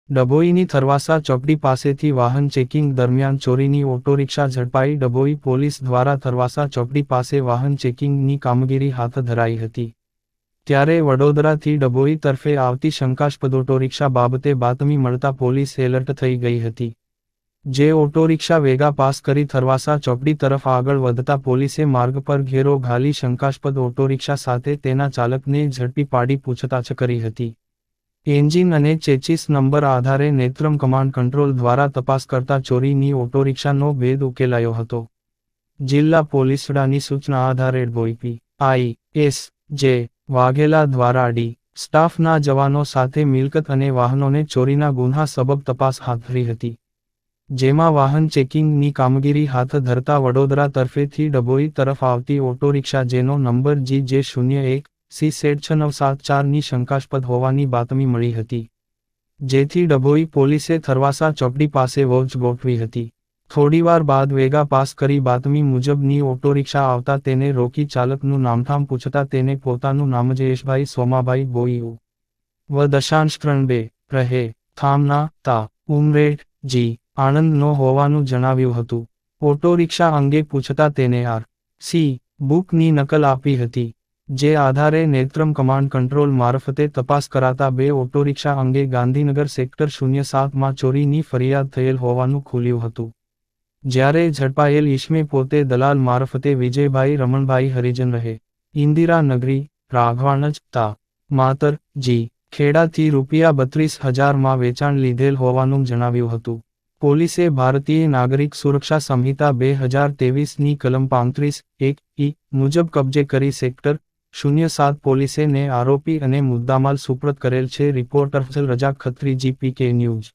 ડભોઈની થરવાસા ચોકડી પાસેથી વાહન ચેકિંગ દરમિયાન ચોરીની ઓટોરિક્ષા ઝડપાઈ. ડભોઈ પોલીસ દ્વારા થરવાસા ચોકડી પાસે વાહન ચેકિંગની કામગીરી હાથ ધરાઈ હતી. ત્યારે વડોદરાથી ડભોઈ તરફે આવતી શંકાસ્પદ ઓટોરિક્ષા બાબતે બાતમી મળતા પોલીસ એલર્ટ થઈ ગઈ હતી. જે ઓટોરિક્ષા વેગા પાસ કરી થરવાસા ચોકડી તરફ આગળ વધતા પોલીસે માર્ગ પર ઘેરો ઘાલી શંકાસ્પદ ઓટોરિક્ષા સાથે તેના ચાલકને ઝડપી પાડી પૂછતાછ કરી હતી. એન્જિન અને ચેચિસ નંબર આધારે નેત્રમ કમાન્ડ કંટ્રોલ દ્વારા તપાસ કરતા ચોરીની ઓટોરિક્ષાનો ભેદ ઉકેલાયો હતો. જિલ્લા પોલીસ વડાની સૂચના આધારે ડભોઈ પી.આઈ.એસ. જે. વાઘેલા દ્વારા ડી. સ્ટાફના જવાનો સાથે મિલકત અને વાહનોને ચોરીના ગુન્હા સબબ તપાસ હાથ ધરી હતી. જેમાં વાહન ચેકિંગની કામગીરી હાથ ધરતા વડોદરા તરફેથી ડભોઈ તરફ આવતી ઓટોરિક્ષા જેનો નંબર GJ01 C/6974ની શંકાસ્પદ હોવાની બાતમી મળી હતી. જેથી ડભોઈ પોલીસે થરવાસા ચોકડી પાસે વોચ ગોઠવી હતી. થોડીવાર બાદ વેગા પાસ કરી બાતમી મુજબની ઓટોરિક્ષા આવતા તેને રોકી ચાલકનું નામઠામ પૂછતા તેને પોતાનું નામ જયેશભાઈ સોમાભાઈ બોઈયુ વ.32 રહે થામના તા ઉમરેઠ જી. આણંદનો હોવાનું જણાવ્યું હતું. ઓટોરિક્ષા અંગે પૂછતા તેને આર.સી. બુકની નકલ આપી હતી. જે આધારે નેત્રમ કમાન્ડ કંટ્રોલ મારફતે તપાસ કરાતા બે ઓટોરિક્ષા અંગે ગાંધીનગર સેક્ટર 07માં ચોરીની ફરિયાદ થયેલ હોવાનું ખુલ્યું હતું. જ્યારે ઝડપાયેલ ઈસમે પોતે દલાલ મારફતે વિજયભાઈ રમણભાઈ હરિજન રહે ઇન્દિરા નગરી રાઘવાણજ તા માતર જી. ખેડાથી ₹32,000માં વેચાણ લીધેલ હોવાનું જણાવ્યું હતું. પોલીસે ભારતીય નાગરિક સુરક્ષા સંહિતા 2023ની કલમ 35(1) મુજબ કબજે કરી સેક્ટર 07 પોલીસે ને આરોપી અને મુદ્દામાલ સુપ્રત કરેલ છે. રિપોર્ટર ફઝલ રજા ખત્રી, GPK ન્યૂઝ.